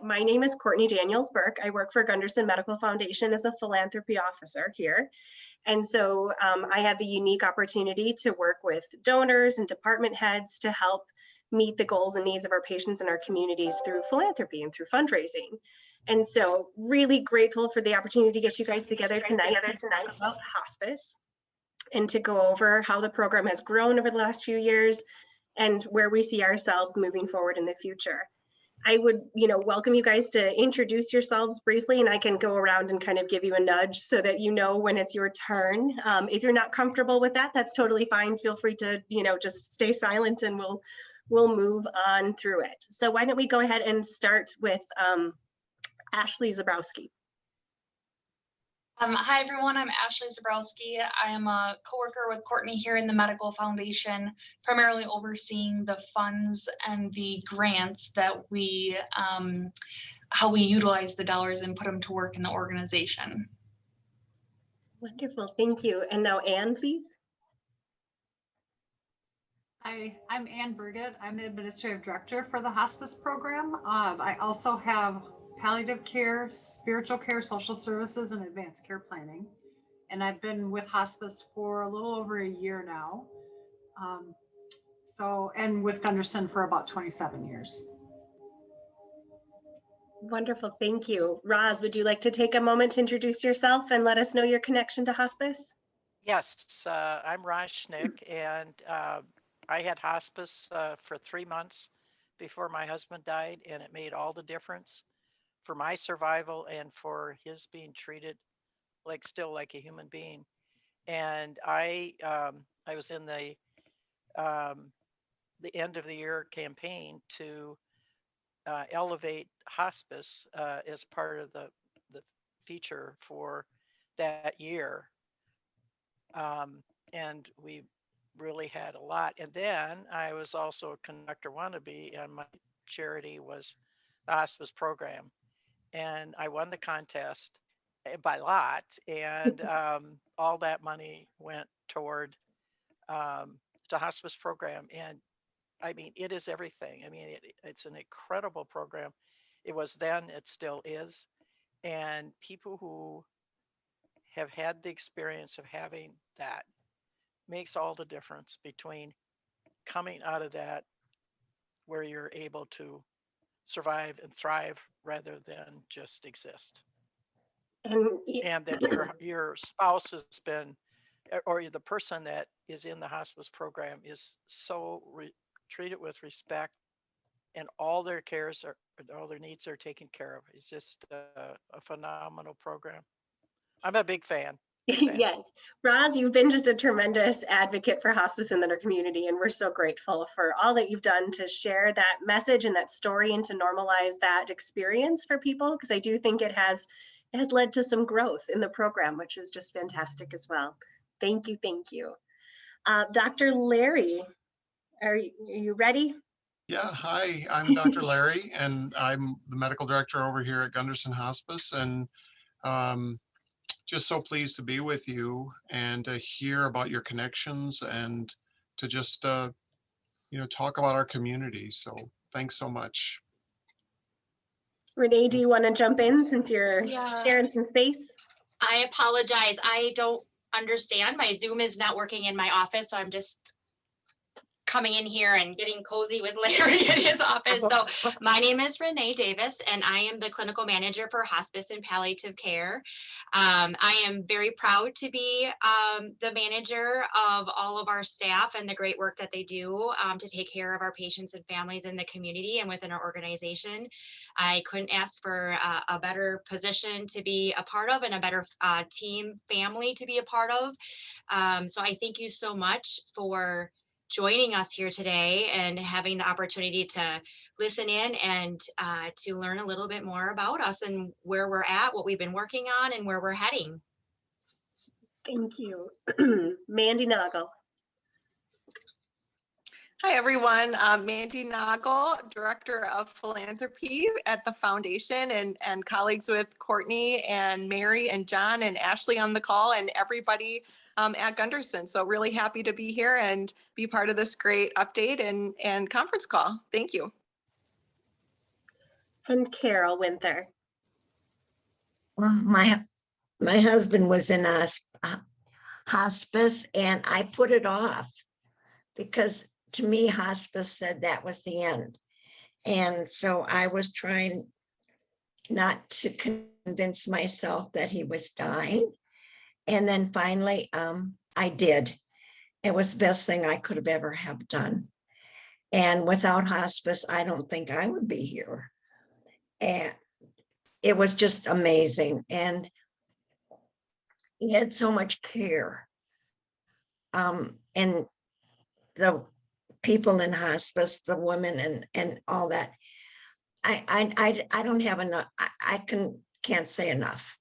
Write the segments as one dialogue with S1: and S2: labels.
S1: My name is Courtney Daniels Burke. I work for Gunderson Medical Foundation as a philanthropy officer here. And so I have the unique opportunity to work with donors and department heads to help meet the goals and needs of our patients and our communities through philanthropy and through fundraising. And so really grateful for the opportunity to get you guys together tonight to talk about hospice and to go over how the program has grown over the last few years and where we see ourselves moving forward in the future. I would, welcome you guys to introduce yourselves briefly, and I can go around and kind of give you a nudge so that you know when it's your turn. If you're not comfortable with that, that's totally fine. Feel free to, just stay silent and we'll move on through it. So why don't we go ahead and start with Ashley Zabrowski.
S2: Hi, everyone. I'm Ashley Zabrowski. I am a coworker with Courtney here in the Medical Foundation, primarily overseeing the funds and the grants that we, how we utilize the dollars and put them to work in the organization.
S1: Wonderful. Thank you. And now Anne, please.
S3: Hi, I'm Ann Burgett. I'm the Administrative Director for the Hospice Program. I also have palliative care, spiritual care, social services, and advanced care planning. And I've been with Hospice for a little over a year now. And with Gunderson for about 27 years.
S1: Wonderful, thank you. Roz, would you like to take a moment to introduce yourself and let us know your connection to hospice?
S4: Yes, I'm Roz Schnick, and I had hospice for 3 months before my husband died, and it made all the difference for my survival and for his being treated still like a human being. And I was in the end of the year campaign to elevate hospice as part of the feature for that year. And we really had a lot. And then I was also a conductor wannabe, and my charity was the hospice program. And I won the contest by lot, and all that money went toward the hospice program. And I mean, it is everything. I mean, it's an incredible program. It was then, it still is. And people who have had the experience of having that makes all the difference between coming out of that where you're able to survive and thrive rather than just exist. And that your spouse has been, or the person that is in the hospice program is so treated with respect, and all their cares are, all their needs are taken care of. It's just a phenomenal program. I'm a big fan.
S1: Yes, Roz, you've been just a tremendous advocate for hospice in our community, and we're so grateful for all that you've done to share that message and that story and to normalize that experience for people, because I do think it has led to some growth in the program, which is just fantastic as well. Thank you, thank you. Dr. Larry, are you ready?
S5: Yeah, hi, I'm Dr. Larry, and I'm the medical director over here at Gunderson Hospice, and just so pleased to be with you and to hear about your connections and to just, talk about our community. So thanks so much.
S1: Renee, do you want to jump in since you're sharing some space?
S6: I apologize. I don't understand. My Zoom is not working in my office, so I'm just coming in here and getting cozy with Larry in his office. So my name is Renee Davis, and I am the clinical manager for hospice and palliative care. I am very proud to be the manager of all of our staff and the great work that they do to take care of our patients and families in the community and within our organization. I couldn't ask for a better position to be a part of and a better team family to be a part of. So I thank you so much for joining us here today and having the opportunity to listen in and to learn a little bit more about us and where we're at, what we've been working on, and where we're heading.
S1: Thank you. Mandy Nagel.
S7: Hi, everyone. Mandy Nagel, Director of Philanthropy at the Foundation, and colleagues with Courtney and Mary and John and Ashley on the call, and everybody at Gunderson. So really happy to be here and be part of this great update and conference call. Thank you.
S1: And Carol Winther.
S8: Well, my husband was in a hospice, and I put it off because to me, hospice said that was the end. And so I was trying not to convince myself that he was dying. And then finally, I did. It was the best thing I could have ever have done. And without hospice, I don't think I would be here. And it was just amazing. And he had so much care. And the people in hospice, the women and all that. I don't have enough. I can't say enough.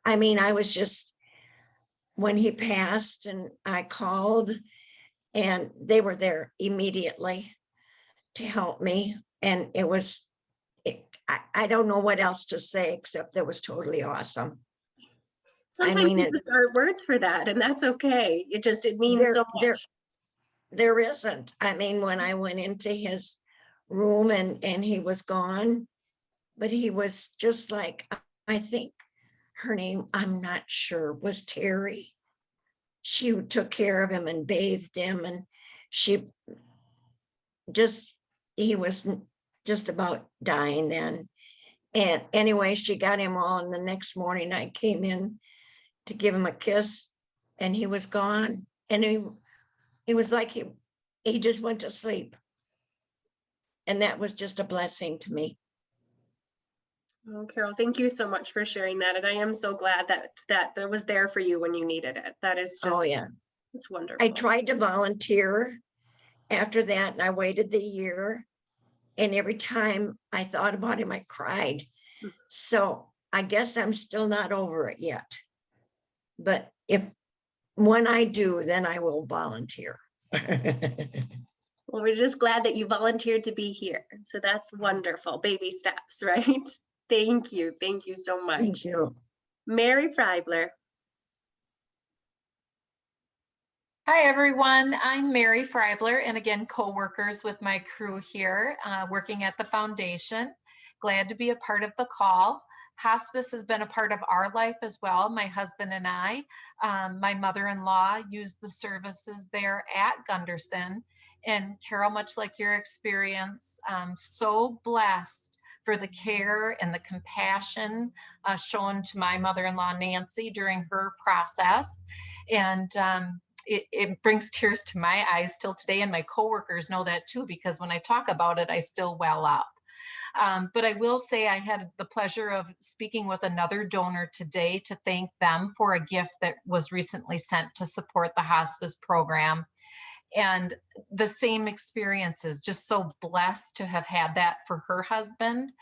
S8: I mean, I was just, when he passed and I called, and they were there immediately to help me. And it was, I don't know what else to say except that was totally awesome.
S1: Sometimes there aren't words for that, and that's okay. It means so much.
S8: There isn't. I mean, when I went into his room and he was gone, but he was just like, I think her name, I'm not sure, was Terry. She took care of him and bathed him, and he was just about dying then. And anyway, she got him all, and the next morning I came in to give him a kiss, and he was gone. And it was like he just went to sleep. And that was just a blessing to me.
S1: Oh, Carol, thank you so much for sharing that. And I am so glad that was there for you when you needed it. That is just,
S8: oh yeah,
S1: it's wonderful.
S8: I tried to volunteer after that, and I waited the year. And every time I thought about him, I cried. So I guess I'm still not over it yet. But when I do, then I will volunteer.
S1: Well, we're just glad that you volunteered to be here. So that's wonderful. Baby steps, right? Thank you. Thank you so much.
S8: Thank you.
S1: Mary Freibler.
S9: Hi, everyone. I'm Mary Freibler, and again, co-workers with my crew here, working at the foundation. Glad to be a part of the call. Hospice has been a part of our life as well, my husband and I. My mother-in-law used the services there at Gunderson. And Carol, much like your experience, so blessed for the care and the compassion shown to my mother-in-law, Nancy, during her process. And it brings tears to my eyes still today, and my coworkers know that too, because when I talk about it, I still well up. But I will say I had the pleasure of speaking with another donor today to thank them for a gift that was recently sent to support the hospice program. And the same experiences, just so blessed to have had that for her husband,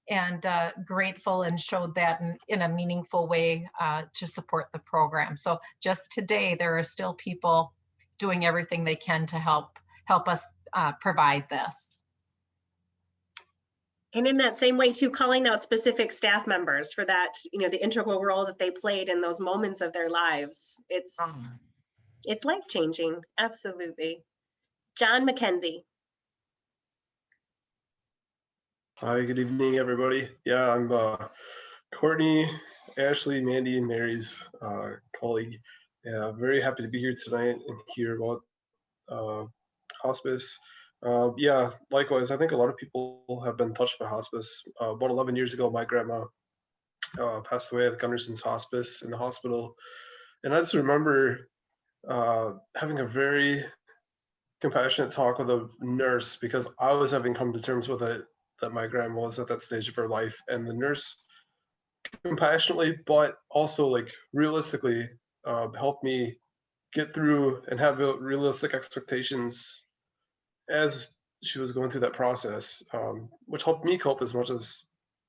S9: and grateful, and showed that in a meaningful way to support the program. So just today, there are still people doing everything they can to help us provide this.
S1: And in that same way too, calling out specific staff members for that, the integral role that they played in those moments of their lives. It's life-changing, absolutely. John McKenzie.
S10: Hi, good evening, everybody. Yeah, I'm Courtney, Ashley, Mandy, and Mary's colleague. Yeah, very happy to be here tonight and hear about hospice. Yeah, likewise, I think a lot of people have been touched by hospice. About 11 years ago, my grandma passed away at Gunderson's hospice in the hospital. And I just remember having a very compassionate talk with a nurse, because I was having come to terms with it, that my grandma was at that stage of her life. And the nurse compassionately, but also like realistically, helped me get through and have realistic expectations as she was going through that process, which helped me cope as much as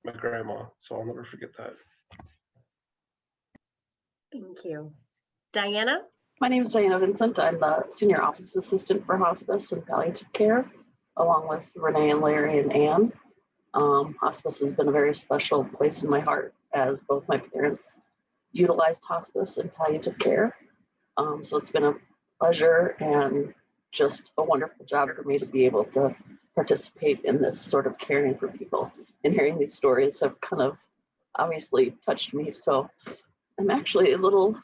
S10: my grandma. So I'll never forget that.
S1: Thank you. Diana?
S11: My name is Diana Vincent. I'm the Senior Office Assistant for Hospice and Palliative Care, along with Renee and Larry and Ann. Hospice has been a very special place in my heart, as both my parents utilized hospice and palliative care. So it's been a pleasure and just a wonderful job for me to be able to participate in this sort of caring for people. And hearing these stories have kind of obviously touched me. So I'm actually a little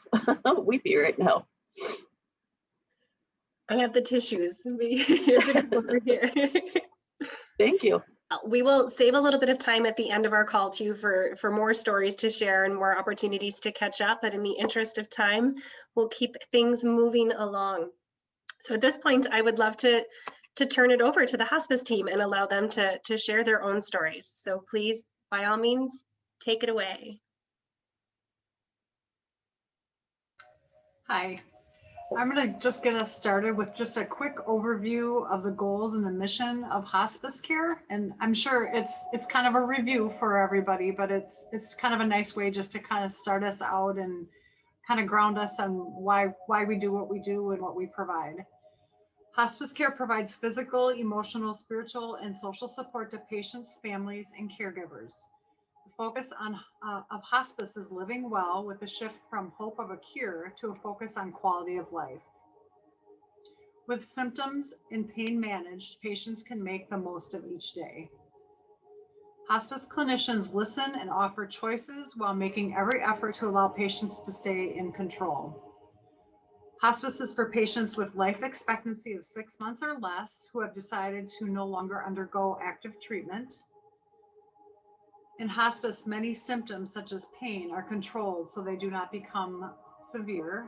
S11: weepy right now.
S1: I have the tissues. We have to come over here.
S11: Thank you.
S1: We will save a little bit of time at the end of our call too for more stories to share and more opportunities to catch up. But in the interest of time, we'll keep things moving along. So at this point, I would love to turn it over to the hospice team and allow them to share their own stories. So please, by all means, take it away.
S3: Hi, I'm going to just get us started with just a quick overview of the goals and the mission of hospice care. And I'm sure it's kind of a review for everybody, but it's kind of a nice way just to kind of start us out and kind of ground us on why we do what we do and what we provide. Hospice care provides physical, emotional, spiritual, and social support to patients, families, and caregivers. The focus of hospice is living well, with a shift from hope of a cure to a focus on quality of life. With symptoms and pain managed, patients can make the most of each day. Hospice clinicians listen and offer choices while making every effort to allow patients to stay in control. Hospice is for patients with life expectancy of 6 months or less who have decided to no longer undergo active treatment. In hospice, many symptoms such as pain are controlled so they do not become severe.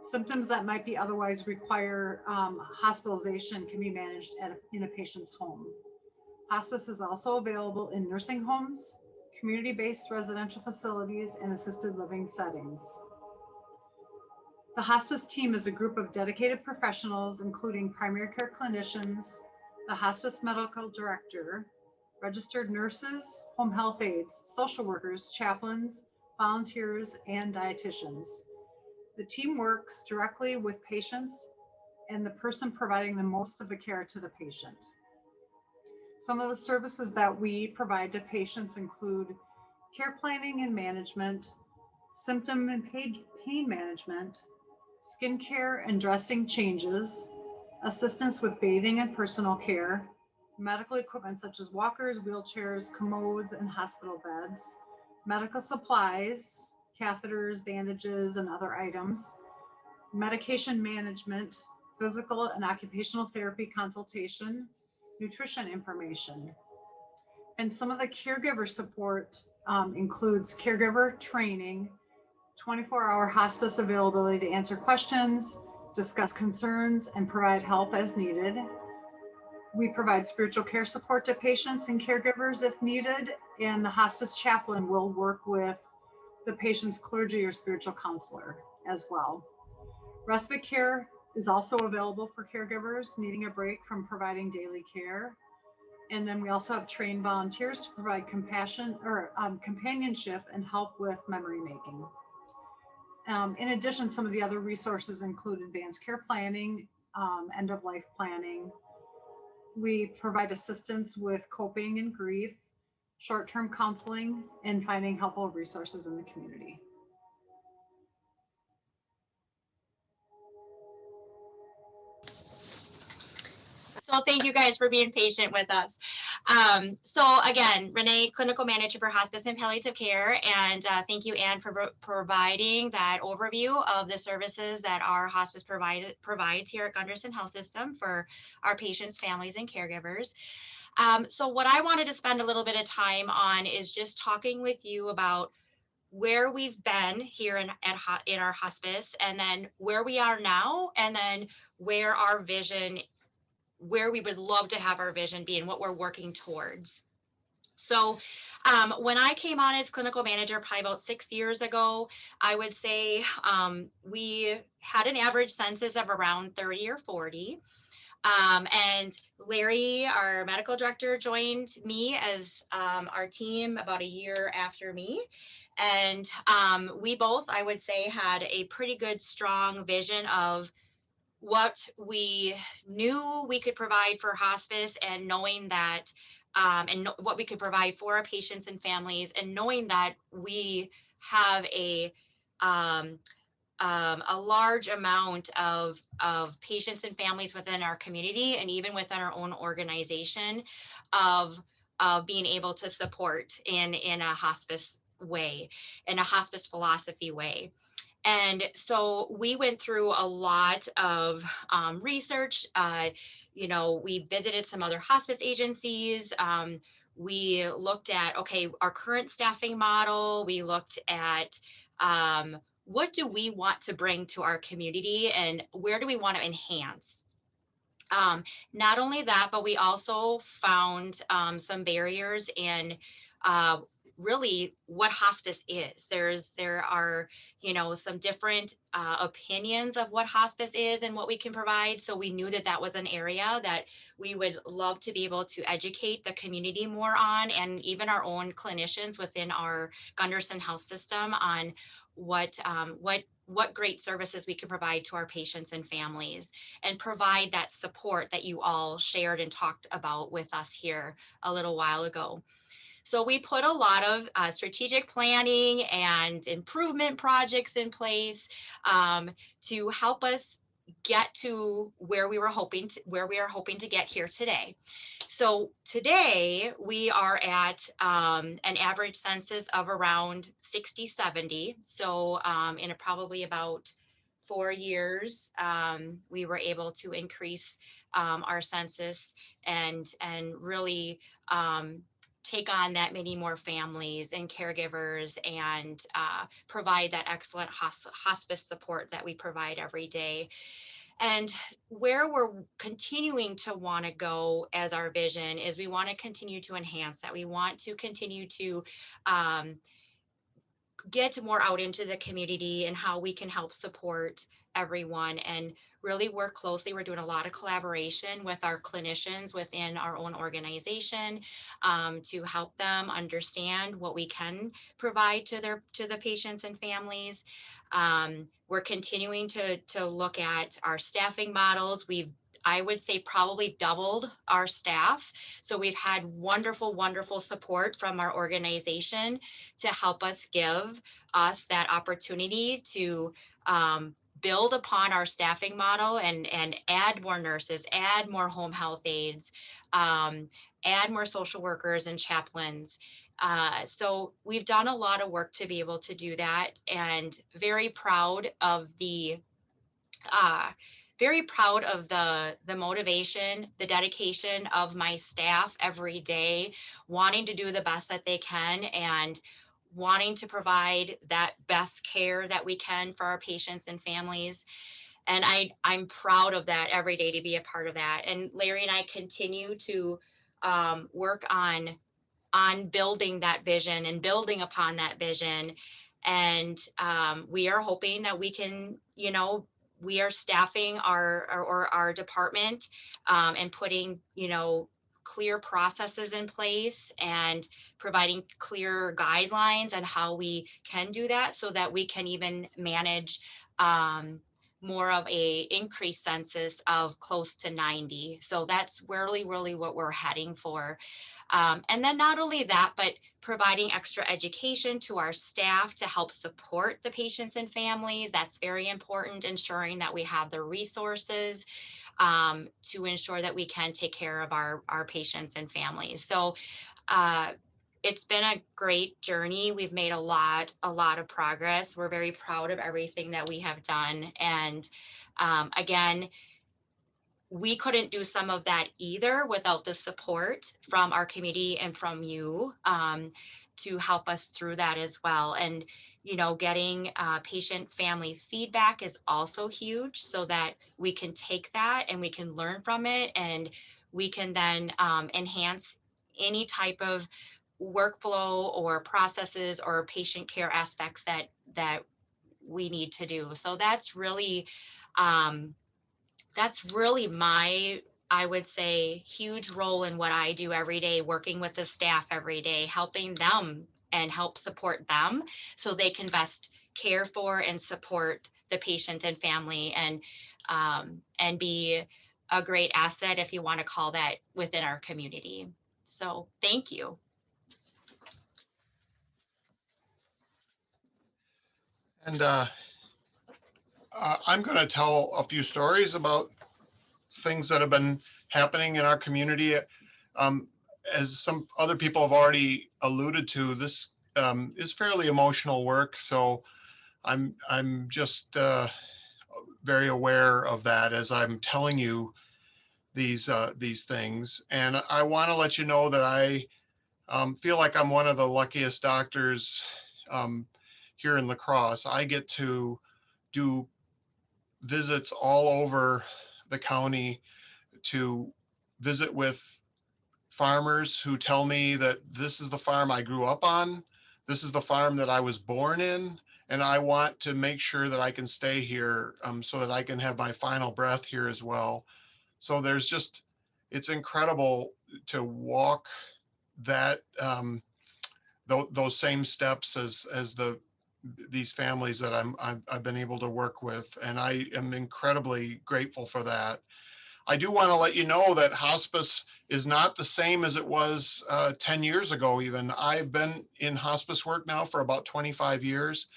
S3: Symptoms that might be otherwise require hospitalization can be managed in a patient's home. Hospice is also available in nursing homes, community-based residential facilities, and assisted living settings. The hospice team is a group of dedicated professionals, including primary care clinicians, the hospice medical director, registered nurses, home health aides, social workers, chaplains, volunteers, and dietitians. The team works directly with patients and the person providing the most of the care to the patient. Some of the services that we provide to patients include care planning and management, symptom and pain management, skincare and dressing changes, assistance with bathing and personal care, medical equipment such as walkers, wheelchairs, commodes, and hospital beds, medical supplies, catheters, bandages, and other items, medication management, physical and occupational therapy consultation, nutrition information. And some of the caregiver support includes caregiver training, 24-hour hospice availability to answer questions, discuss concerns, and provide help as needed. We provide spiritual care support to patients and caregivers if needed, and the hospice chaplain will work with the patient's clergy or spiritual counselor as well. Respite care is also available for caregivers needing a break from providing daily care. And then we also have trained volunteers to provide compassion or companionship and help with memory making. In addition, some of the other resources include advanced care planning, end-of-life planning. We provide assistance with coping and grief, short-term counseling, and finding helpful resources in the community.
S6: So thank you guys for being patient with us. So again, Renee, clinical manager for hospice and palliative care. And thank you, Anne, for providing that overview of the services that our hospice provides here at Gunderson Health System for our patients, families, and caregivers. So what I wanted to spend a little bit of time on is just talking with you about where we've been here in our hospice, and then where we are now, and then where our vision, where we would love to have our vision be and what we're working towards. So when I came on as clinical manager probably about 6 years ago, I would say we had an average census of around 30 or 40. And Larry, our medical director, joined me as our team about a year after me. And we both, I would say, had a pretty good, strong vision of what we knew we could provide for hospice, and knowing that what we could provide for our patients and families, and knowing that we have a a large amount of patients and families within our community and even within our own organization of being able to support in a hospice way, in a hospice philosophy way. And so we went through a lot of research. We visited some other hospice agencies. We looked at, okay, our current staffing model. We looked at what do we want to bring to our community and where do we want to enhance? Not only that, but we also found some barriers in really what hospice is. There are, some different opinions of what hospice is and what we can provide. So we knew that that was an area that we would love to be able to educate the community more on, and even our own clinicians within our Gunderson Health System on what great services we can provide to our patients and families, and provide that support that you all shared and talked about with us here a little while ago. So we put a lot of strategic planning and improvement projects in place to help us get to where we are hoping to get here today. So today we are at an average census of around 60, 70. So in probably about 4 years, we were able to increase our census and really take on that many more families and caregivers and provide that excellent hospice support that we provide every day. And where we're continuing to want to go as our vision is we want to continue to enhance that. We want to continue to get more out into the community and how we can help support everyone and really work closely. We're doing a lot of collaboration with our clinicians within our own organization to help them understand what we can provide to the patients and families. We're continuing to look at our staffing models. I would say probably doubled our staff. So we've had wonderful, wonderful support from our organization to help us give us that opportunity to build upon our staffing model and add more nurses, add more home health aides, add more social workers and chaplains. So we've done a lot of work to be able to do that, and very proud of the motivation, the dedication of my staff every day, wanting to do the best that they can and wanting to provide that best care that we can for our patients and families. And I'm proud of that every day, to be a part of that. And Larry and I continue to work on building that vision and building upon that vision. And we are hoping that we can, we are staffing our department and putting, clear processes in place and providing clear guidelines on how we can do that so that we can even manage more of a increased census of close to 90. So that's really, really what we're heading for. And then not only that, but providing extra education to our staff to help support the patients and families. That's very important, ensuring that we have the resources to ensure that we can take care of our patients and families. So it's been a great journey. We've made a lot of progress. We're very proud of everything that we have done. And again, we couldn't do some of that either without the support from our community and from you to help us through that as well. And, getting patient family feedback is also huge so that we can take that and we can learn from it, and we can then enhance any type of workflow or processes or patient care aspects that we need to do. So that's really my, I would say, huge role in what I do every day, working with the staff every day, helping them and help support them so they can best care for and support the patient and family and be a great asset, if you want to call that, within our community. So thank you.
S5: And I'm going to tell a few stories about things that have been happening in our community. Um, as some other people have already alluded to, this is fairly emotional work. So I'm just very aware of that as I'm telling you these things. And I want to let you know that I feel like I'm one of the luckiest doctors um, here in La Crosse. I get to do visits all over the county to visit with farmers who tell me that this is the farm I grew up on, this is the farm that I was born in, and I want to make sure that I can stay here so that I can have my final breath here as well. So there's just, it's incredible to walk that those same steps as these families that I've been able to work with, and I am incredibly grateful for that. I do want to let you know that hospice is not the same as it was 10 years ago even. I've been in hospice work now for about 25 years,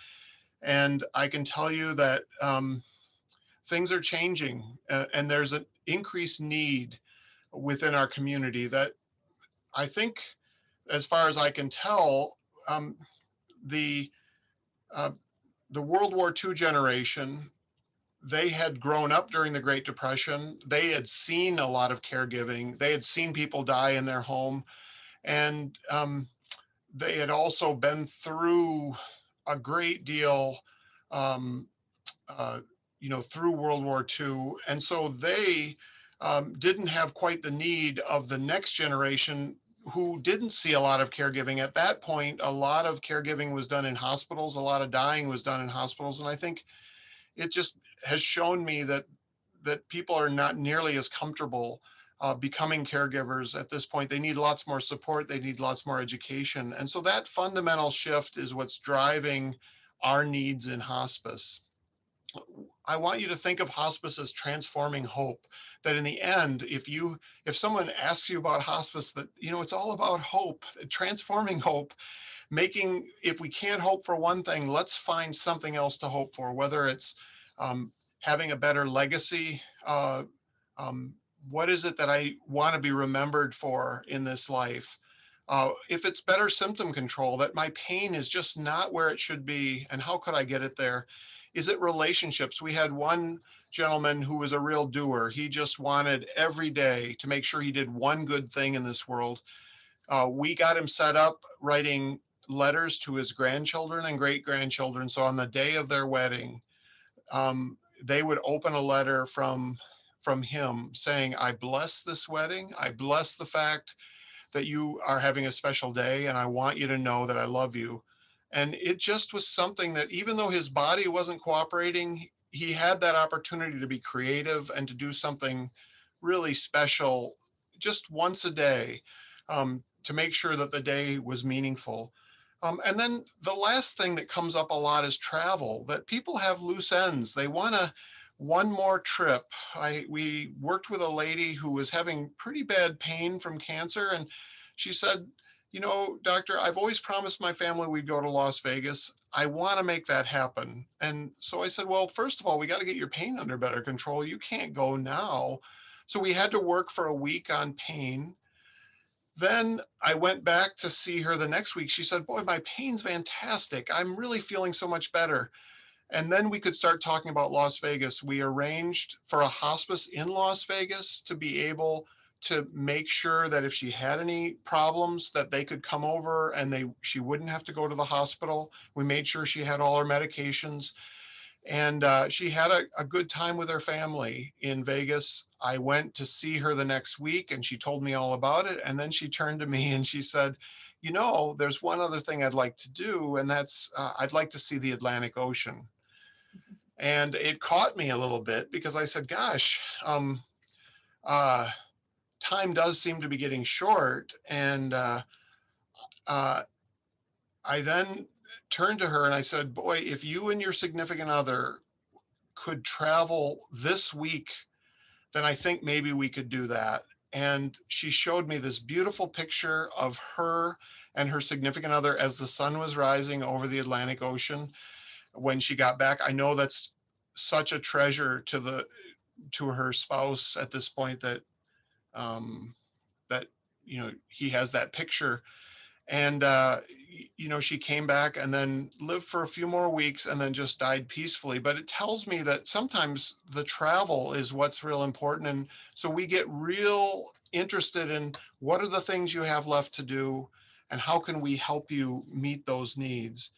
S5: and I can tell you that things are changing, and there's an increased need within our community that I think, as far as I can tell, um, the uh, the World War II generation, they had grown up during the Great Depression. They had seen a lot of caregiving. They had seen people die in their home. And they had also been through a great deal, um, uh, through World War II. And so they didn't have quite the need of the next generation who didn't see a lot of caregiving. At that point, a lot of caregiving was done in hospitals. A lot of dying was done in hospitals. And I think it just has shown me that people are not nearly as comfortable becoming caregivers at this point. They need lots more support. They need lots more education. And so that fundamental shift is what's driving our needs in hospice. I want you to think of hospice as transforming hope, that in the end, if someone asks you about hospice, that, it's all about hope, transforming hope, making, if we can't hope for one thing, let's find something else to hope for, whether it's having a better legacy. What is it that I want to be remembered for in this life? If it's better symptom control, that my pain is just not where it should be, and how could I get it there? Is it relationships? We had one gentleman who was a real doer. He just wanted every day to make sure he did one good thing in this world. We got him set up writing letters to his grandchildren and great grandchildren. So on the day of their wedding, they would open a letter from him saying, I bless this wedding. I bless the fact that you are having a special day, and I want you to know that I love you. And it just was something that, even though his body wasn't cooperating, he had that opportunity to be creative and to do something really special just once a day, to make sure that the day was meaningful. And then the last thing that comes up a lot is travel, that people have loose ends. They want one more trip. We worked with a lady who was having pretty bad pain from cancer, and she said, doctor, I've always promised my family we'd go to Las Vegas. I want to make that happen. And so I said, well, first of all, we got to get your pain under better control. You can't go now. So we had to work for a week on pain. Then I went back to see her the next week. She said, boy, my pain's fantastic. I'm really feeling so much better. And then we could start talking about Las Vegas. We arranged for a hospice in Las Vegas to be able to make sure that if she had any problems, that they could come over and she wouldn't have to go to the hospital. We made sure she had all her medications. And she had a good time with her family in Vegas. I went to see her the next week, and she told me all about it. And then she turned to me and she said, there's one other thing I'd like to do, and that's I'd like to see the Atlantic Ocean. And it caught me a little bit, because I said, gosh, time does seem to be getting short. And I then turned to her and I said, boy, if you and your significant other could travel this week, then I think maybe we could do that. And she showed me this beautiful picture of her and her significant other as the sun was rising over the Atlantic Ocean when she got back. I know that's such a treasure to her spouse at this point that that he has that picture. And she came back and then lived for a few more weeks and then just died peacefully. But it tells me that sometimes the travel is what's real important. And so we get real interested in what are the things you have left to do and how can we help you meet those needs.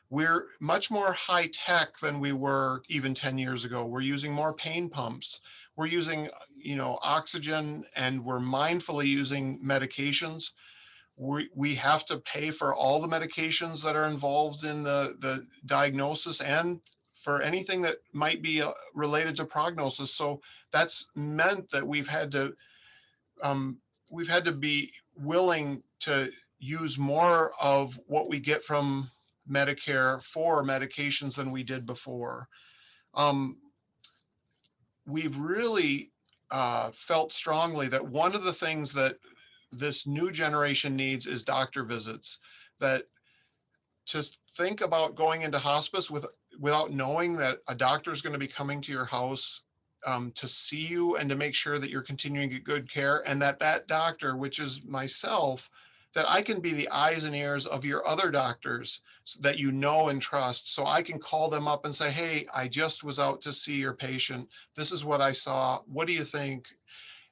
S5: We're much more high tech than we were even 10 years ago. We're using more pain pumps. We're using, oxygen, and we're mindfully using medications. We have to pay for all the medications that are involved in the diagnosis and for anything that might be related to prognosis. So that's meant that we've had to be willing to use more of what we get from Medicare for medications than we did before. We've really felt strongly that one of the things that this new generation needs is doctor visits. That to think about going into hospice without knowing that a doctor is going to be coming to your house to see you and to make sure that you're continuing to get good care, and that doctor, which is myself, that I can be the eyes and ears of your other doctors that you know and trust. So I can call them up and say, hey, I just was out to see your patient. This is what I saw. What do you think?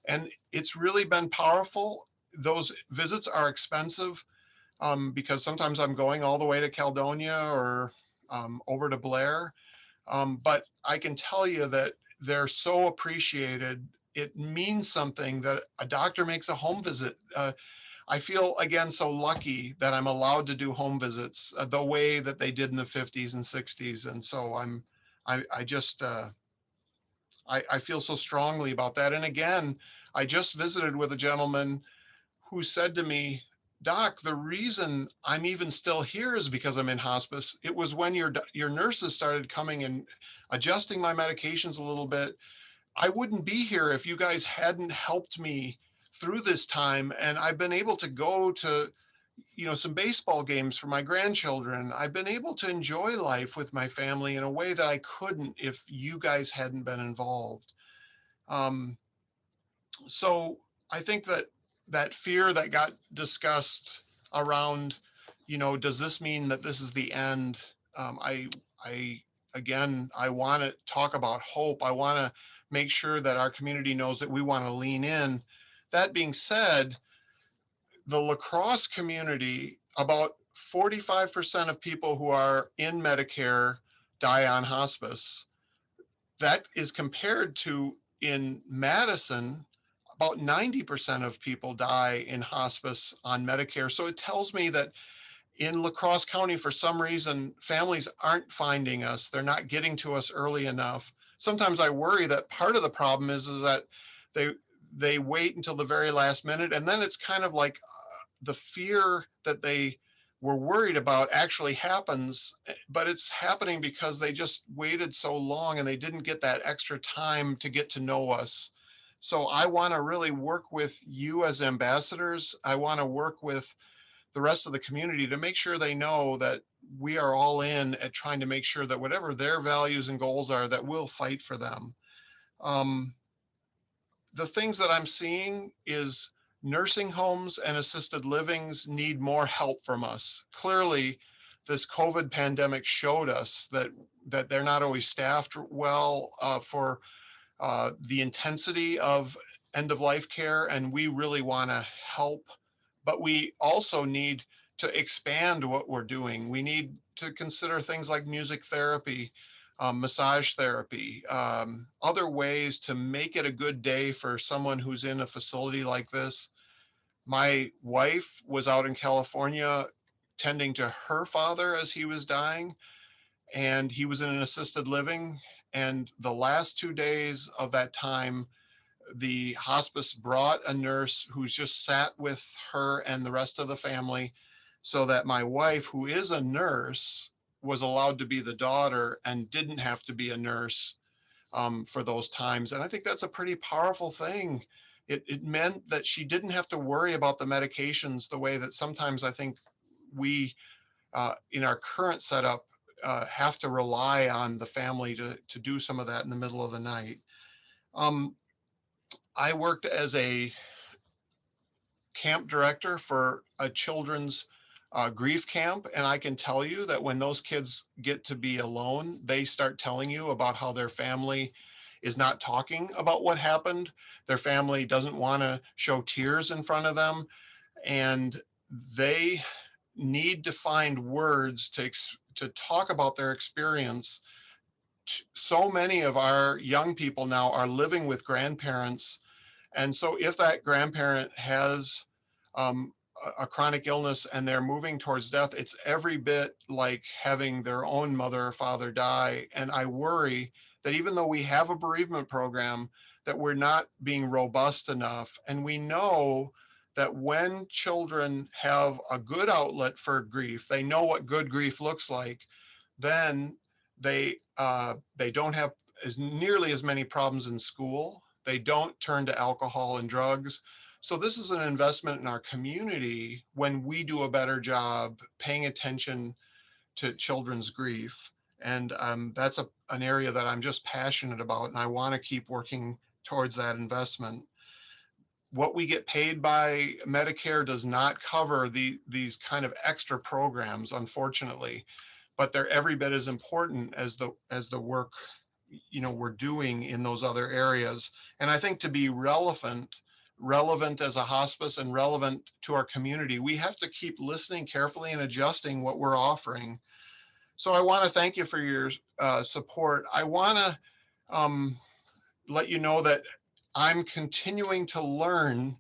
S5: And it's really been powerful. Those visits are expensive because sometimes I'm going all the way to Caledonia or over to Blair. But I can tell you that they're so appreciated. It means something that a doctor makes a home visit. I feel, again, so lucky that I'm allowed to do home visits the way that they did in the 50s and 60s. And so I feel so strongly about that. And again, I just visited with a gentleman who said to me, Doc, the reason I'm even still here is because I'm in hospice. It was when your nurses started coming and adjusting my medications a little bit. I wouldn't be here if you guys hadn't helped me through this time. And I've been able to go to, some baseball games for my grandchildren. I've been able to enjoy life with my family in a way that I couldn't if you guys hadn't been involved. So I think that fear that got discussed around, does this mean that this is the end? I want to talk about hope. I want to make sure that our community knows that we want to lean in. That being said, the lacrosse community, about 45% of people who are in Medicare die on hospice. That is compared to in Madison, about 90% of people die in hospice on Medicare. So it tells me that in La Crosse County, for some reason, families aren't finding us. They're not getting to us early enough. Sometimes I worry that part of the problem is that they wait until the very last minute, and then it's kind of like the fear that they were worried about actually happens, but it's happening because they just waited so long and they didn't get that extra time to get to know us. So I want to really work with you as ambassadors. I want to work with the rest of the community to make sure they know that we are all in at trying to make sure that whatever their values and goals are, that we'll fight for them. The things that I'm seeing is nursing homes and assisted livings need more help from us. Clearly, this COVID pandemic showed us that they're not always staffed well for the intensity of end-of-life care, and we really want to help. But we also need to expand what we're doing. We need to consider things like music therapy, massage therapy, other ways to make it a good day for someone who's in a facility like this. My wife was out in California tending to her father as he was dying, and he was in an assisted living. And the last 2 days of that time, the hospice brought a nurse who's just sat with her and the rest of the family so that my wife, who is a nurse, was allowed to be the daughter and didn't have to be a nurse for those times. And I think that's a pretty powerful thing. It meant that she didn't have to worry about the medications the way that sometimes I think we, in our current setup, have to rely on the family to do some of that in the middle of the night. I worked as a camp director for a children's grief camp. And I can tell you that when those kids get to be alone, they start telling you about how their family is not talking about what happened. Their family doesn't want to show tears in front of them. And they need to find words to talk about their experience. So many of our young people now are living with grandparents. And so if that grandparent has a chronic illness and they're moving towards death, it's every bit like having their own mother or father die. And I worry that even though we have a bereavement program, that we're not being robust enough. And we know that when children have a good outlet for grief, they know what good grief looks like, then they don't have as nearly as many problems in school. They don't turn to alcohol and drugs. So this is an investment in our community when we do a better job paying attention to children's grief. And that's an area that I'm just passionate about, and I want to keep working towards that investment. What we get paid by Medicare does not cover these kind of extra programs, unfortunately, but they're every bit as important as the work we're doing in those other areas. And I think to be relevant as a hospice and relevant to our community, we have to keep listening carefully and adjusting what we're offering. So I want to thank you for your support. I want to let you know that I'm continuing to learn.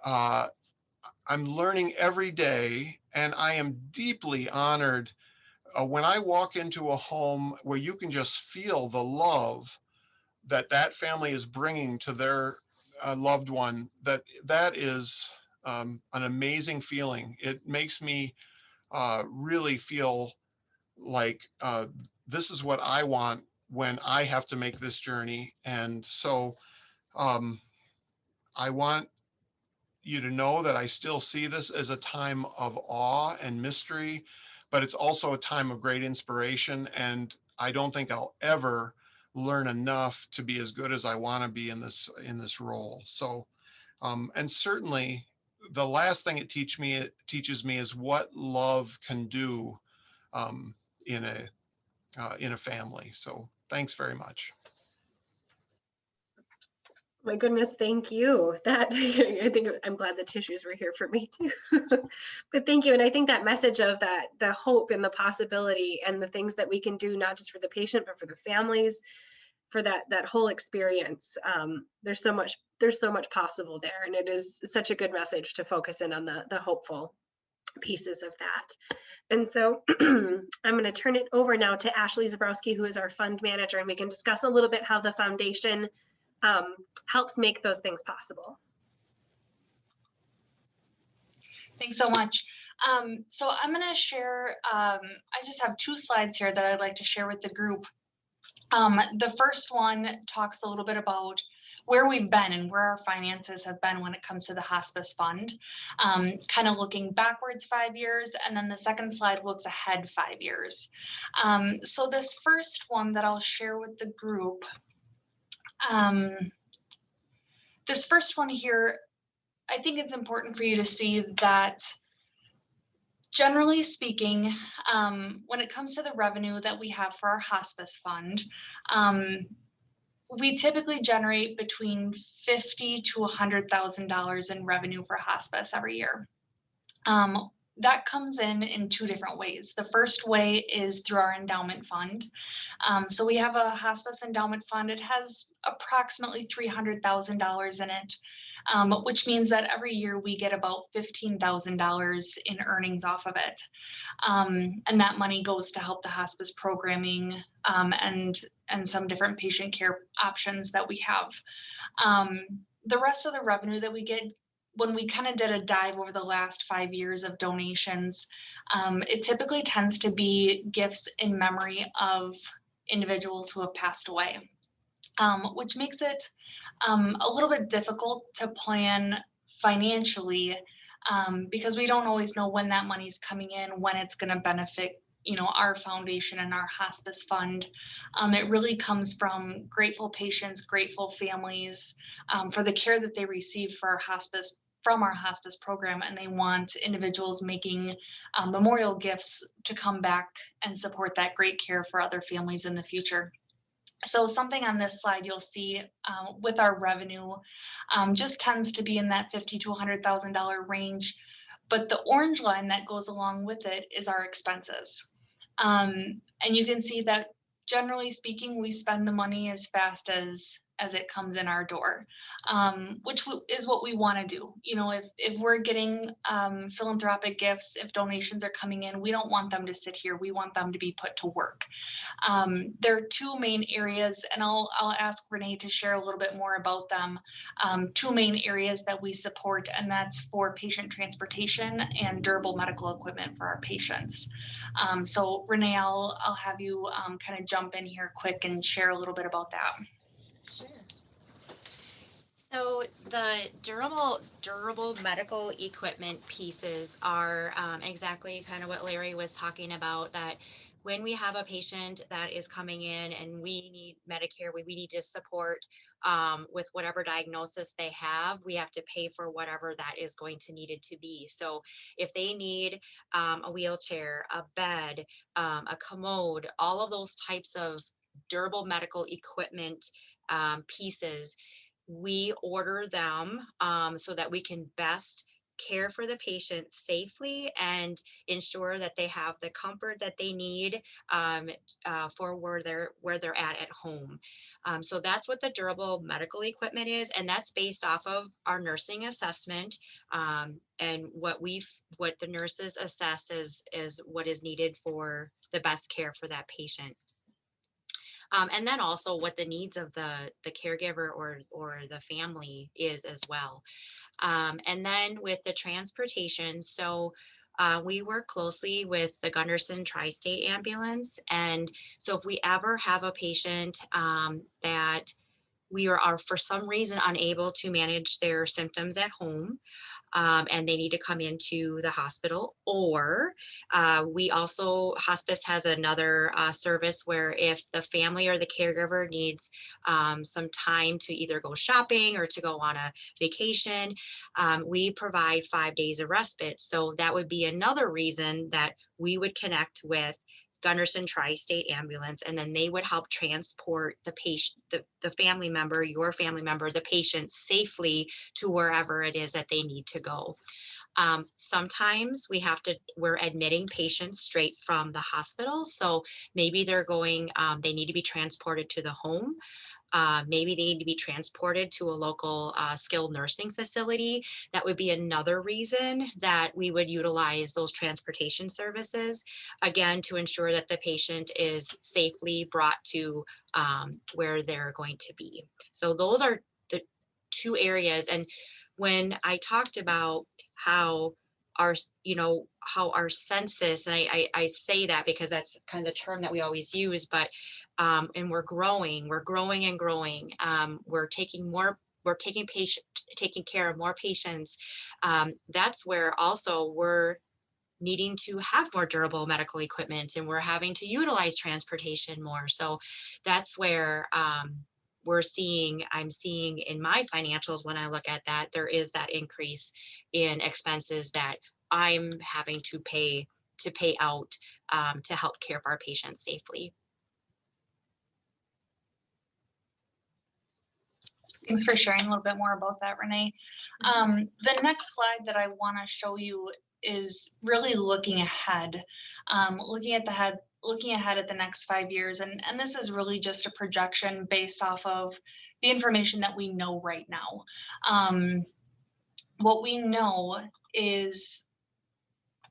S5: I'm learning every day, and I am deeply honored when I walk into a home where you can just feel the love that family is bringing to their loved one. That is an amazing feeling. It makes me really feel like this is what I want when I have to make this journey. And so I want you to know that I still see this as a time of awe and mystery, but it's also a time of great inspiration. And I don't think I'll ever learn enough to be as good as I want to be in this role. So, and certainly the last thing it teaches me is what love can do in a family. So thanks very much.
S1: My goodness, thank you. That I think I'm glad the tissues were here for me too. But thank you. And I think that message of the hope and the possibility and the things that we can do, not just for the patient, but for the families, for that whole experience. There's so much possible there. And it is such a good message to focus in on the hopeful pieces of that. And so I'm going to turn it over now to Ashley Zabrowski, who is our fund manager, and we can discuss a little bit how the foundation helps make those things possible.
S2: Thanks so much. So I'm going to share, I just have 2 slides here that I'd like to share with the group. The first one talks a little bit about where we've been and where our finances have been when it comes to the hospice fund, kind of looking backwards 5 years, and then the second slide looks ahead 5 years. So this first one that I'll share with the group, this first one here, I think it's important for you to see that generally speaking, when it comes to the revenue that we have for our hospice fund, we typically generate between $50,000 to $100,000 in revenue for hospice every year. That comes in 2 different ways. The first way is through our endowment fund. So we have a hospice endowment fund. It has approximately $300,000 in it, which means that every year we get about $15,000 in earnings off of it. And that money goes to help the hospice programming and some different patient care options that we have. The rest of the revenue that we get, when we kind of did a dive over the last 5 years of donations, it typically tends to be gifts in memory of individuals who have passed away, which makes it a little bit difficult to plan financially because we don't always know when that money's coming in, when it's going to benefit our foundation and our hospice fund. It really comes from grateful patients, grateful families for the care that they receive from our hospice program, and they want individuals making memorial gifts to come back and support that great care for other families in the future. So something on this slide you'll see with our revenue just tends to be in that $50,000 to $100,000 range. But the orange line that goes along with it is our expenses. And you can see that generally speaking, we spend the money as fast as it comes in our door, which is what we want to do. If we're getting philanthropic gifts, if donations are coming in, we don't want them to sit here. We want them to be put to work. There are two main areas, and I'll ask Renee to share a little bit more about them. Two main areas that we support, and that's for patient transportation and durable medical equipment for our patients. So Renee, I'll have you kind of jump in here quick and share a little bit about that.
S6: Sure. So the durable medical equipment pieces are exactly kind of what Larry was talking about, that when we have a patient that is coming in and we need Medicare, we need to support with whatever diagnosis they have, we have to pay for whatever that is going to needed to be. So if they need a wheelchair, a bed, a commode, all of those types of durable medical equipment pieces, we order them so that we can best care for the patient safely and ensure that they have the comfort that they need for where they're at home. So that's what the durable medical equipment is, and that's based off of our nursing assessment and what the nurses assess is what is needed for the best care for that patient. And then also what the needs of the caregiver or the family is as well. And then with the transportation, so we work closely with the Gunderson Tri-State Ambulance. And so if we ever have a patient that we are for some reason unable to manage their symptoms at home, and they need to come into the hospital, or hospice has another service where if the family or the caregiver needs some time to either go shopping or to go on a vacation, we provide 5 days of respite. So that would be another reason that we would connect with Gunderson Tri-State Ambulance, and then they would help transport the patient, the family member, your family member, the patient safely to wherever it is that they need to go. Sometimes we're admitting patients straight from the hospital. So maybe they're going, they need to be transported to the home. Maybe they need to be transported to a local skilled nursing facility. That would be another reason that we would utilize those transportation services, again, to ensure that the patient is safely brought to where they're going to be. So those are the two areas. And when I talked about how our census, and I say that because that's kind of the term that we always use, but and we're growing and growing. We're taking care of more patients. That's where also we're needing to have more durable medical equipment, and we're having to utilize transportation more. So that's where I'm seeing in my financials, when I look at that, there is that increase in expenses that I'm having to pay out to help care for our patients safely.
S2: Thanks for sharing a little bit more about that, Renee. The next slide that I want to show you is really looking ahead, looking ahead at the next 5 years. And this is really just a projection based off of the information that we know right now. What we know is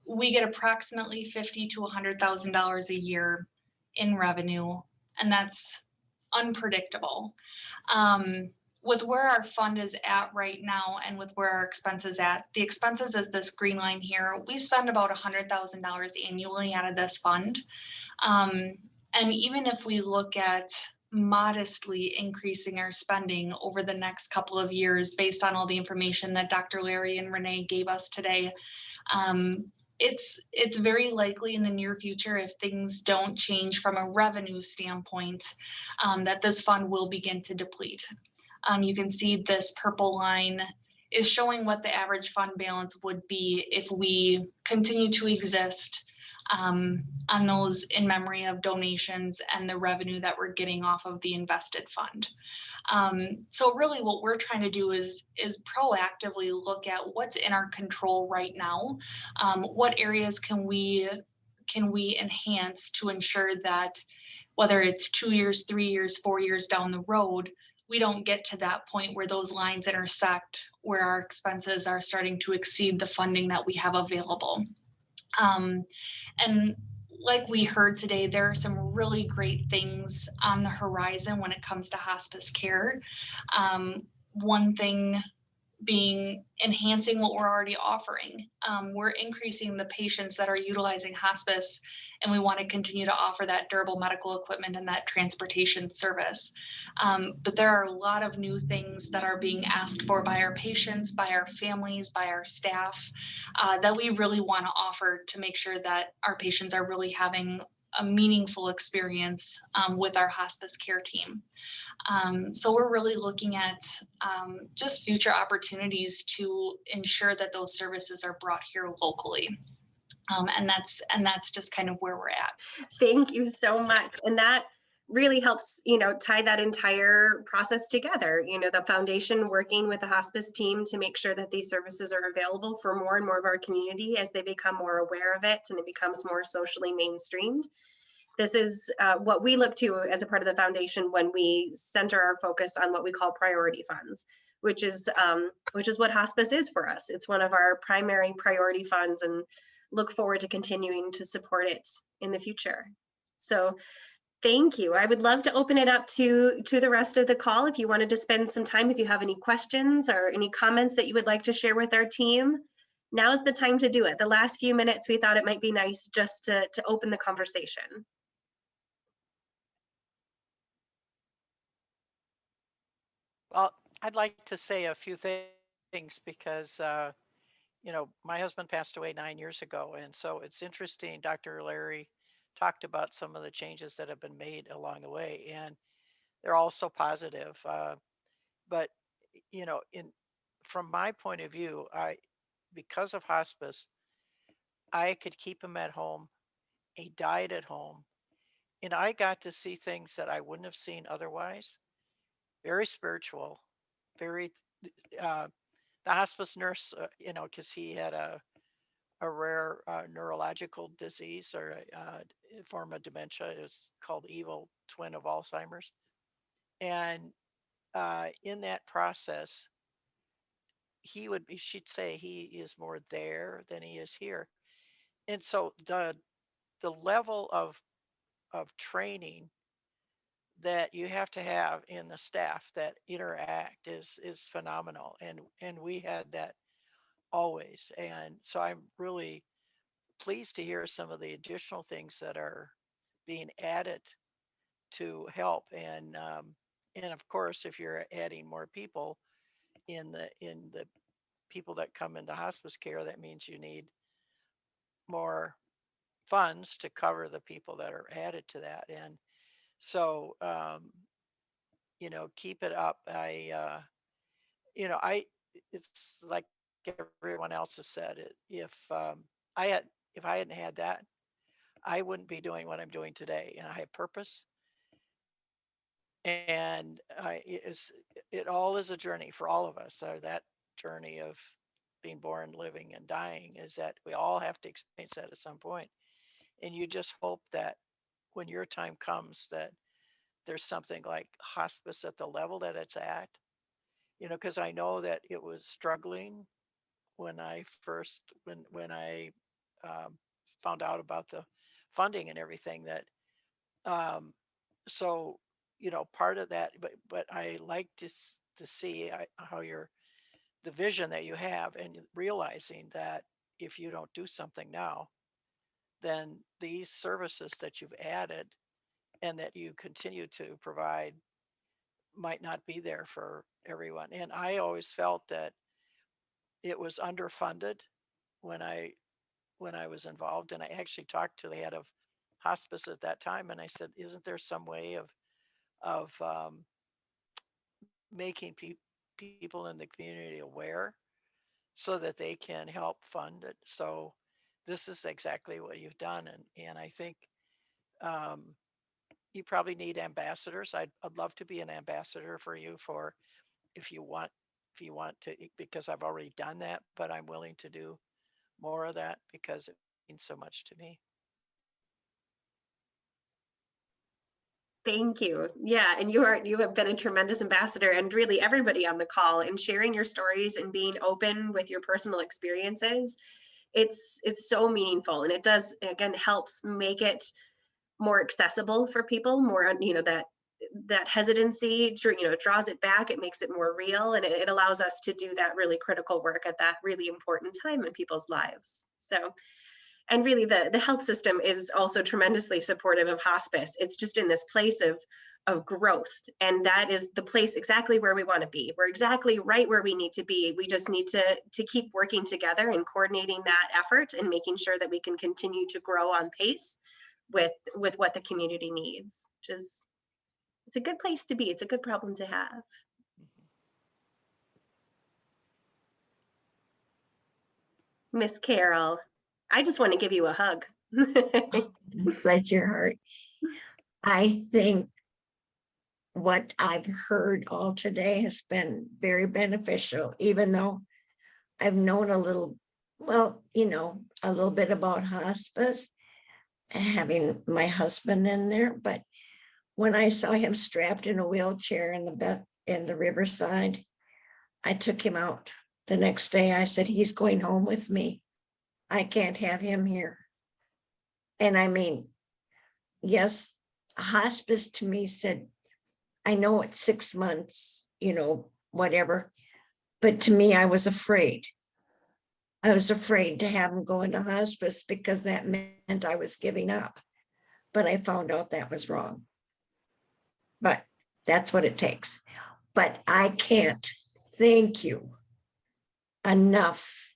S2: we get approximately $50,000 to $100,000 a year in revenue, and that's unpredictable. With where our fund is at right now and with where our expenses at, the expenses is this green line here. We spend about $100,000 annually out of this fund. And even if we look at modestly increasing our spending over the next couple of years based on all the information that Dr. Larry and Renee gave us today, it's very likely in the near future, if things don't change from a revenue standpoint, that this fund will begin to deplete. You can see this purple line is showing what the average fund balance would be if we continue to exist on those in memory of donations and the revenue that we're getting off of the invested fund. So really what we're trying to do is proactively look at what's in our control right now. What areas can we enhance to ensure that whether it's 2 years, 3 years, 4 years down the road, we don't get to that point where those lines intersect, where our expenses are starting to exceed the funding that we have available. And like we heard today, there are some really great things on the horizon when it comes to hospice care. One thing being enhancing what we're already offering. We're increasing the patients that are utilizing hospice, and we want to continue to offer that durable medical equipment and that transportation service. But there are a lot of new things that are being asked for by our patients, by our families, by our staff, that we really want to offer to make sure that our patients are really having a meaningful experience with our hospice care team. So we're really looking at just future opportunities to ensure that those services are brought here locally. And that's just kind of where we're at.
S1: Thank you so much. And that really helps, tie that entire process together. The foundation working with the hospice team to make sure that these services are available for more and more of our community as they become more aware of it and it becomes more socially mainstreamed. This is what we look to as a part of the foundation when we center our focus on what we call priority funds, which is what hospice is for us. It's one of our primary priority funds, and look forward to continuing to support it in the future. So thank you. I would love to open it up to the rest of the call. If you wanted to spend some time, if you have any questions or any comments that you would like to share with our team, now's the time to do it. The last few minutes, we thought it might be nice just to open the conversation.
S4: Well, I'd like to say a few things because, my husband passed away 9 years ago. And so it's interesting. Dr. Larry talked about some of the changes that have been made along the way, and they're all so positive. But, from my point of view, because of hospice, I could keep him at home. He died at home. And I got to see things that I wouldn't have seen otherwise. Very spiritual, very the hospice nurse, because he had a rare neurological disease or a form of dementia. It's called evil twin of Alzheimer's. And in that process, she'd say he is more there than he is here. And so the level of training that you have to have in the staff that interact is phenomenal, and we had that always. And so I'm really pleased to hear some of the additional things that are being added to help. And of course, if you're adding more people in the people that come into hospice care, that means you need more funds to cover the people that are added to that. And so keep it up. It's like everyone else has said it. If I hadn't had that, I wouldn't be doing what I'm doing today. And I have purpose. And it all is a journey for all of us. That journey of being born, living, and dying is that we all have to experience that at some point. And you just hope that when your time comes, that there's something like hospice at the level that it's at. Because I know that it was struggling when I found out about the funding and everything. That so part of that, but I like to see how the vision that you have, and realizing that if you don't do something now, then these services that you've added and that you continue to provide might not be there for everyone. And I always felt that it was underfunded when I when I was involved. And I actually talked to the head of hospice at that time, and I said, "Isn't there some way of making people in the community aware so that they can help fund it?" So this is exactly what you've done, and I think um, you probably need ambassadors. I'd love to be an ambassador for you for if you want to, because I've already done that, but I'm willing to do more of that because it means so much to me.
S1: Thank you. Yeah, and you have been a tremendous ambassador, and really everybody on the call, and sharing your stories and being open with your personal experiences. It's so meaningful, and it does, again, helps make it more accessible for people, more, that hesitancy, it draws it back, it makes it more real, and it allows us to do that really critical work at that really important time in people's lives. So, and really the health system is also tremendously supportive of hospice. It's just in this place of growth, and that is the place exactly where we want to be. We're exactly right where we need to be. We just need to keep working together and coordinating that effort and making sure that we can continue to grow on pace with what the community needs. Which is, it's a good place to be. It's a good problem to have. Miss Carol, I just want to give you a hug.
S8: Bless your heart. I think what I've heard all today has been very beneficial, even though I've known a little, well, a little bit about hospice, having my husband in there. But when I saw him strapped in a wheelchair in the Riverside, I took him out. The next day I said, he's going home with me. I can't have him here. And I mean, yes, hospice to me said, I know it's 6 months, whatever. But to me, I was afraid. I was afraid to have him go into hospice because that meant I was giving up. But I found out that was wrong. But that's what it takes. But I can't thank you enough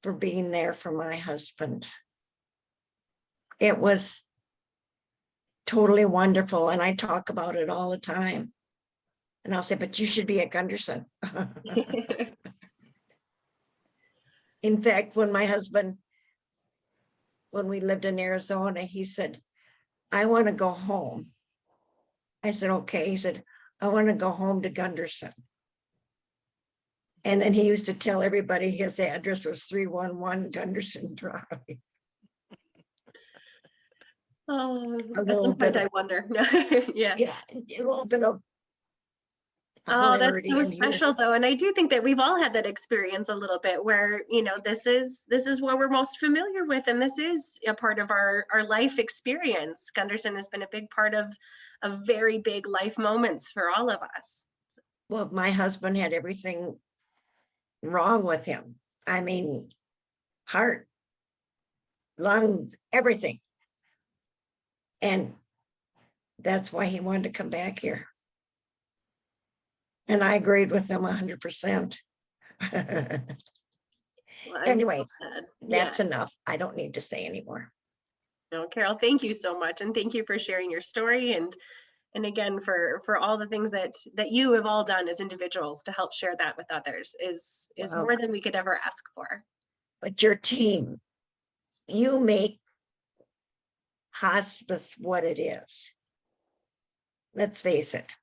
S8: for being there for my husband. It was totally wonderful. And I talk about it all the time. And I'll say, but you should be at Gunderson. In fact, when we lived in Arizona, he said, I want to go home. I said, okay. He said, I want to go home to Gunderson. And then he used to tell everybody his address was 311 Gunderson Drive.
S1: Oh,
S8: A
S1: at
S8: little
S1: some point
S8: bit
S1: I
S8: of,
S1: wonder. Yeah.
S8: yeah, a little bit of
S1: Oh, that's
S8: hilarity
S1: so
S8: in here.
S1: special though. And I do think that we've all had that experience a little bit where, this is what we're most familiar with. And this is a part of our life experience. Gunderson has been a big part of very big life moments for all of us.
S8: Well, my husband had everything wrong with him. I mean, heart, lungs, everything. And that's why he wanted to come back here. And I agreed with him 100%.
S1: Well,
S8: Anyway,
S1: so glad.
S8: that's
S1: Yeah.
S8: enough. I don't need to say anymore.
S1: No, Carol, thank you so much. And thank you for sharing your story. And again, for all the things that you have all done as individuals to help share that with others is
S8: Wow.
S1: more than we could ever ask for.
S8: But your team, you make hospice what it is. Let's face it.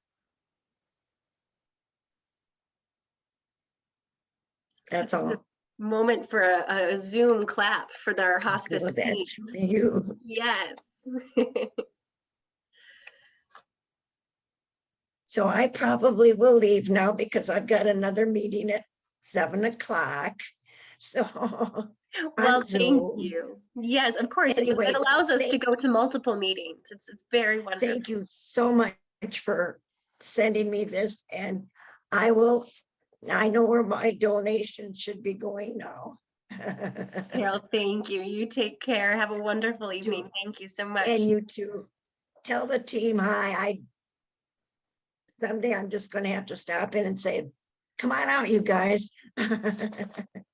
S8: That's all.
S1: Moment for a Zoom clap for our hospice
S8: Oh,
S1: team.
S8: that's you.
S1: Yes.
S8: So I probably will leave now because I've got another meeting at 7 o'clock. So
S1: Well,
S8: on
S1: thank
S8: Zoom.
S1: you. Yes, of course.
S8: Anyway,
S1: It allows us to go to multiple meetings. It's very wonderful.
S8: Thank you so much for sending me this, and I know where my donation should be going now.
S1: Carol, thank you. You take care. Have a wonderful evening. Thank you so much.
S8: And you too. Tell the team hi. Someday I'm just going to have to stop in and say, Come on out, you guys.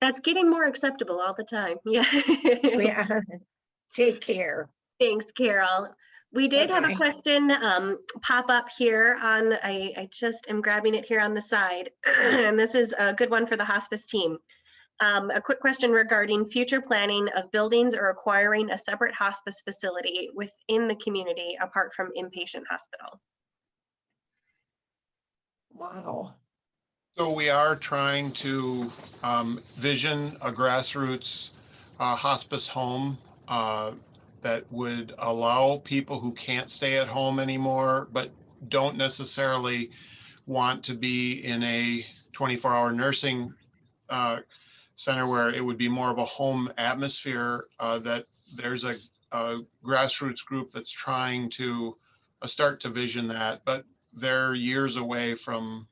S1: That's getting more acceptable all the time. Yeah.
S8: Yeah. Take care.
S1: Thanks, Carol. We did have a
S8: Bye-bye.
S1: question pop up here on, I just am grabbing it here on the side. And this is a good one for the hospice team. A quick question regarding future planning of buildings or acquiring a separate hospice facility within the community apart from inpatient hospital.
S8: Wow.
S5: So we are trying to vision a grassroots hospice home that would allow people who can't stay at home anymore, but don't necessarily want to be in a 24-hour nursing center where it would be more of a home atmosphere, that there's a grassroots group that's trying to start to vision that, but they're years away from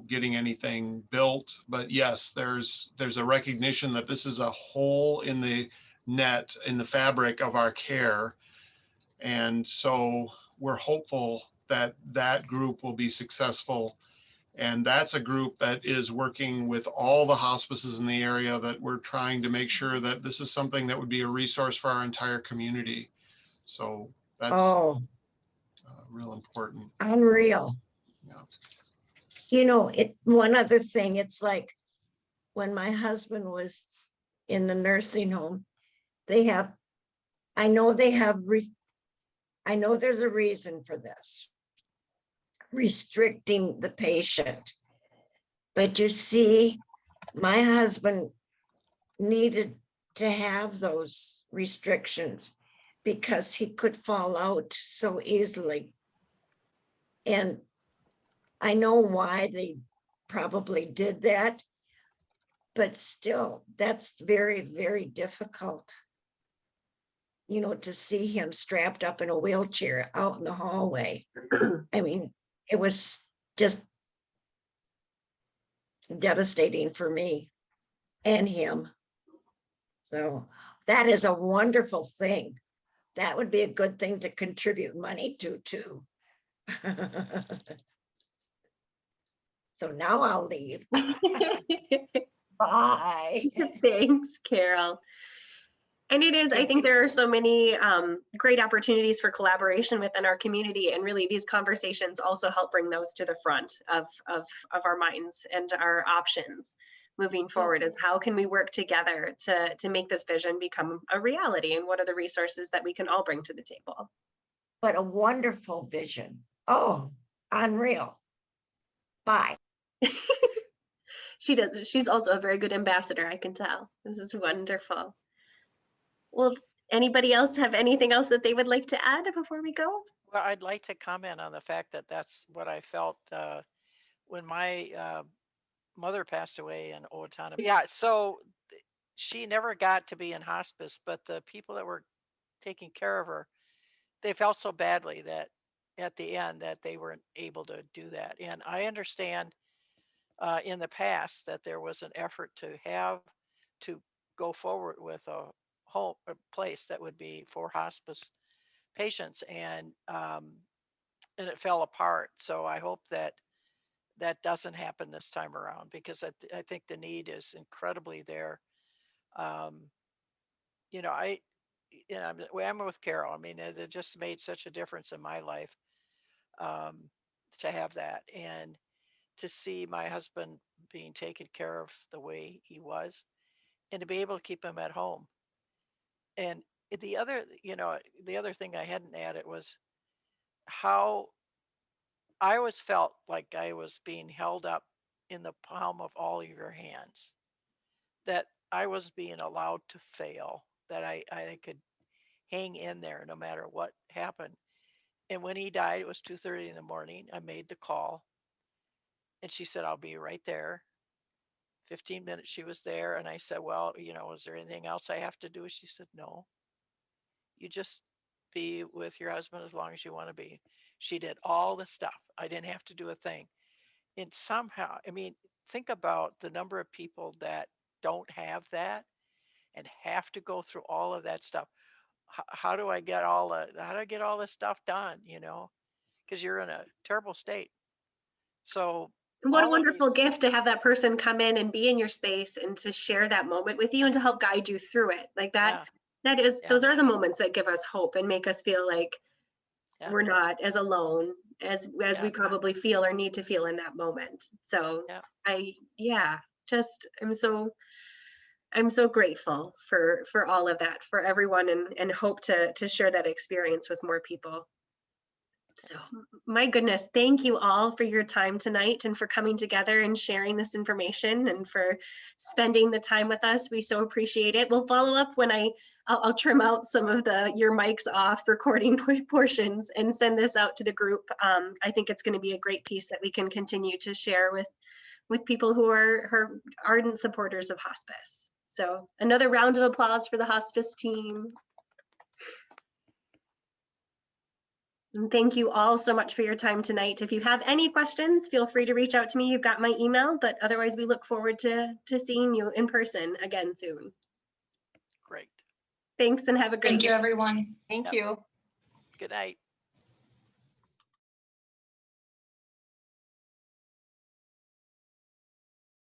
S5: getting anything built. But yes, there's a recognition that this is a hole in the net, in the fabric of our care. And so we're hopeful that that group will be successful. And that's a group that is working with all the hospices in the area, that we're trying to make sure that this is something that would be a resource for our entire community. So that's
S8: Oh,
S5: real important.
S8: unreal.
S5: Yeah.
S8: One other thing, it's like when my husband was in the nursing home, I know there's a reason for this, restricting the patient. But you see, my husband needed to have those restrictions because he could fall out so easily. And I know why they probably did that, but still, that's very, very difficult. To see him strapped up in a wheelchair out in the hallway. I mean, it was just devastating for me and him. So that is a wonderful thing. That would be a good thing to contribute money to, too. So now I'll leave. Bye.
S1: Thanks, Carol. And it is, I think there are so many great opportunities for collaboration within our community. And really these conversations also help bring those to the front of our minds and our options moving forward, is how can we work together to make this vision become a reality, and what are the resources that we can all bring to the table.
S8: But a wonderful vision. Oh, unreal. Bye.
S1: She does. She's also a very good ambassador, I can tell. This is wonderful. Well, anybody else have anything else that they would like to add before we go?
S4: Well, I'd like to comment on the fact that that's what I felt when my mother passed away in Owatonna. Yeah, so she never got to be in hospice, but the people that were taking care of her, they felt so badly that at the end that they weren't able to do that. And I understand in the past that there was an effort to go forward with a place that would be for hospice patients, and it fell apart. So I hope that that doesn't happen this time around, because I think the need is incredibly there. Um, you know, I I'm with Carol. I mean, it just made such a difference in my life um, to have that, and to see my husband being taken care of the way he was, and to be able to keep him at home. And the other thing I hadn't added was how I always felt like I was being held up in the palm of all of your hands, that I was being allowed to fail, that I could hang in there no matter what happened. And when he died, it was 2:30 in the morning. I made the call, and she said, "I'll be right there." 15 minutes she was there, and I said, "Well, is there anything else I have to do?" She said, "No, you just be with your husband as long as you want to be." She did all the stuff. I didn't have to do a thing. And somehow, I mean, think about the number of people that don't have that and have to go through all of that stuff. How do I get how do I get all this stuff done? Because you're in a terrible state. So
S1: And what a
S4: all of
S1: wonderful
S4: these,
S1: gift to have that person come in and be in your space and to share that moment with you and to help guide you through it. Like that,
S4: yeah,
S1: those
S4: yeah,
S1: are the moments that give us hope and make us feel like
S4: yeah,
S1: we're not as alone as
S4: yeah,
S1: we probably feel or need to feel in that moment. So
S4: yeah.
S1: yeah, just I'm so grateful for all of that, for everyone, and hope to share that experience with more people. So, my goodness, thank you all for your time tonight and for coming together and sharing this information and for spending the time with us. We so appreciate it. We'll follow up when I'll trim out some of your mics off recording portions and send this out to the group. I think it's going to be a great piece that we can continue to share with people who are ardent supporters of hospice. So another round of applause for the hospice team. And thank you all so much for your time tonight. If you have any questions, feel free to reach out to me. You've got my email, but otherwise we look forward to seeing you in person again soon.
S4: Great.
S1: Thanks and have a great
S2: Thank you,
S1: day.
S2: everyone.
S9: Thank
S4: Yep.
S9: you.
S4: Good night.